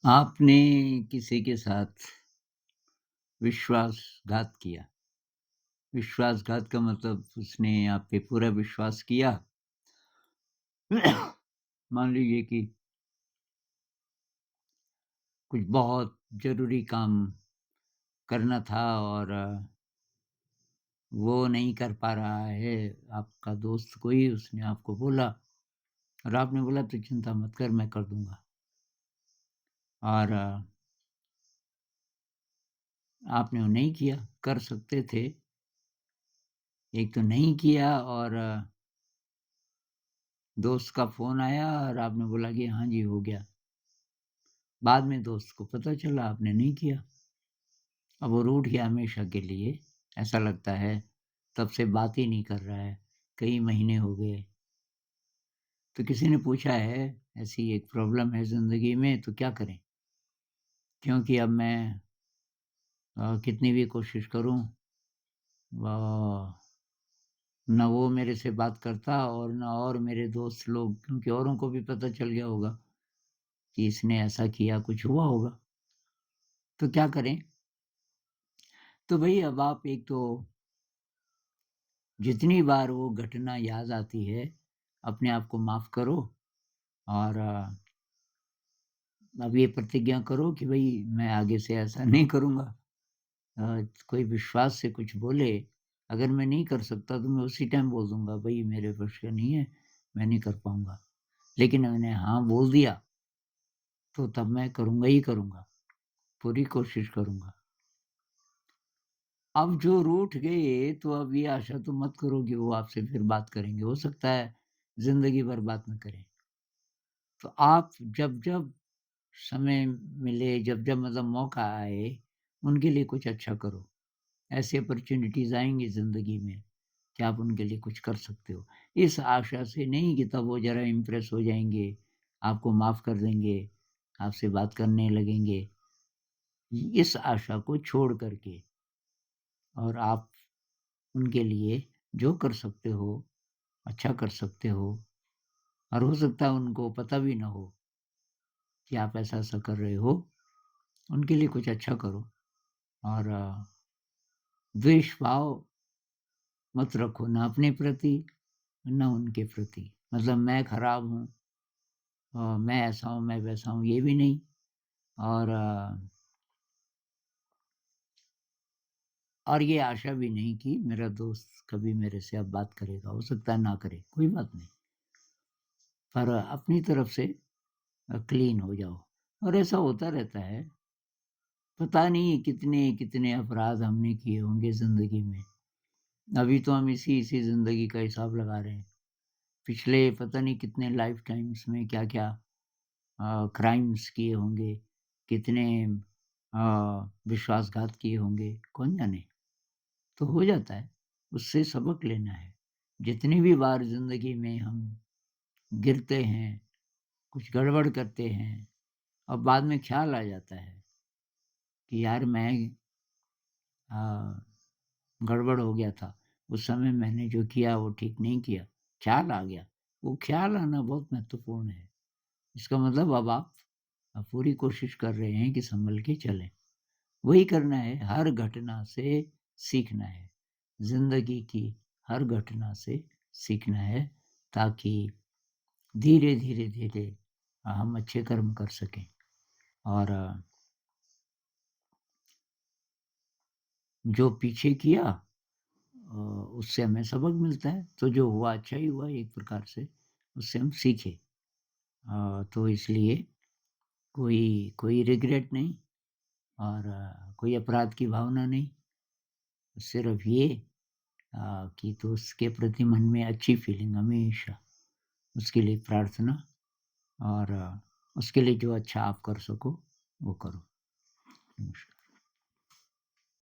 आपने किसी के साथ विश्वासघात किया। विश्वासघात का मतलब उसने आप पे पूरा विश्वास किया। मान लीजिए कि कुछ बहुत ज़रूरी काम करना था और वो नहीं कर पा रहा है, आपका दोस्त कोई उसने आपको बोला और आपने बोला तो चिंता मत कर मैं कर दूँगा। और आपने वो नहीं किया, कर सकते थे। एक तो नहीं किया और दोस्त का फ़ोन आया और आपने बोला कि हाँ जी, हो गया। बाद में दोस्त को पता चला आपने नहीं किया। अब वो रूठ गया हमेशा के लिए, ऐसा लगता है, तब से बात ही नहीं कर रहा है, कई महीने हो गए। तो किसी ने पूछा है, ऐसी एक प्रॉब्लम है ज़िंदगी में तो क्या करें? क्योंकि अब मैं कितनी भी कोशिश करूँ ना वो मेरे से बात करता और ना और मेरे दोस्त लोग क्योंकि औरों को भी पता चल गया होगा कि इसने ऐसा किया, कुछ हुआ होगा। तो क्या करें? तो भई अब आप एक तो जितनी बार वो घटना याद आती है, अपने आप को माफ़ करो और अब ये प्रतिज्ञा करो कि भई मैं आगे से ऐसा नहीं करूँगा। कोई विश्वास से कुछ बोले, अगर मैं नहीं कर सकता तो मैं उसी टाइम बोल दूँगा, भई मेरे बस का नहीं है, मैं नहीं कर पाऊँगा। लेकिन मैंने हाँ बोल दिया, तो तब मैं करूँगा ही करूँगा, पूरी कोशिश करूँगा। अब जो रूठ गए, तो अब ये आशा तो मत करो कि वो आपसे फिर बात करेंगे। हो सकता है ज़िंदगी भर बात ना करें। तो आप जब-जब समय मिले, जब-जब मतलब मौका आए, उनके लिए कुछ अच्छा करो। ऐसी अपॉर्च्युनिटीज़ आएँगी ज़िंदगी में कि आप उनके लिए कुछ कर सकते हो। इस आशा से नहीं कि तब वो ज़रा इम्प्रेस हो जाएँगे, आपको माफ़ कर देंगे, आपसे बात करने लगेंगे। इस आशा को छोड़ कर के और आप उनके लिए जो कर सकते हो, अच्छा कर सकते हो और हो सकता है उनको पता भी ना हो कि आप ऐसा-ऐसा कर रहे हो। उनके लिए कुछ अच्छा करो और द्वेष भाव मत रखो ना अपने प्रति, ना उनके प्रति। मतलब मैं खराब हूँ मैं ऐसा हूँ, मैं वैसा हूँ, ये भी नहीं और और ये आशा भी नहीं कि मेरा दोस्त कभी मेरे से अब बात करेगा। हो सकता है ना करे, कोई बात नहीं। पर अपनी तरफ से क्लीन हो जाओ और ऐसा होता रहता है। पता नहीं कितने-कितने अपराध हमने किए होंगे ज़िंदगी में। अभी तो हम इसी-इसी ज़िंदगी का हिसाब लगा रहे हैं। पिछले पता नहीं कितने लाइफ़ टाइम्स में क्या-क्या क्राइम्स किए होंगे, कितने विश्वासघात किए होंगे, कौन जाने? तो हो जाता है, उससे सबक लेना है। जितनी भी बार ज़िंदगी में हम गिरते हैं, कुछ गड़बड़ करते हैं और बाद में ख़्याल आ जाता है कि यार मैं अ, गड़बड़ हो गया था। उस समय मैंने जो किया वो ठीक नहीं किया। ख़्याल आ गया, वो ख़्याल आना बहुत महत्वपूर्ण है। इसका मतलब अब आप पूरी कोशिश कर रहे हैं कि सँभल के चलें। वही करना है, हर घटना से सीखना है। ज़िंदगी की हर घटना से सीखना है ताकि धीरे, धीरे, धीरे हम अच्छे कर्म कर सकें और जो पीछे किया उससे हमें सबक मिलता है, तो जो हुआ अच्छा ही हुआ एक प्रकार से, उससे हम सीखे। तो इसलिए कोई कोई रिग्रेट नहीं और कोई अपराध की भावना नहीं, सिर्फ़ ये कि दोस्त के प्रति मन में अच्छी फीलिंग हमेशा, उसके लिए प्रार्थना और उसके लिए जो अच्छा आप कर सको, वो करो। नमस्कार।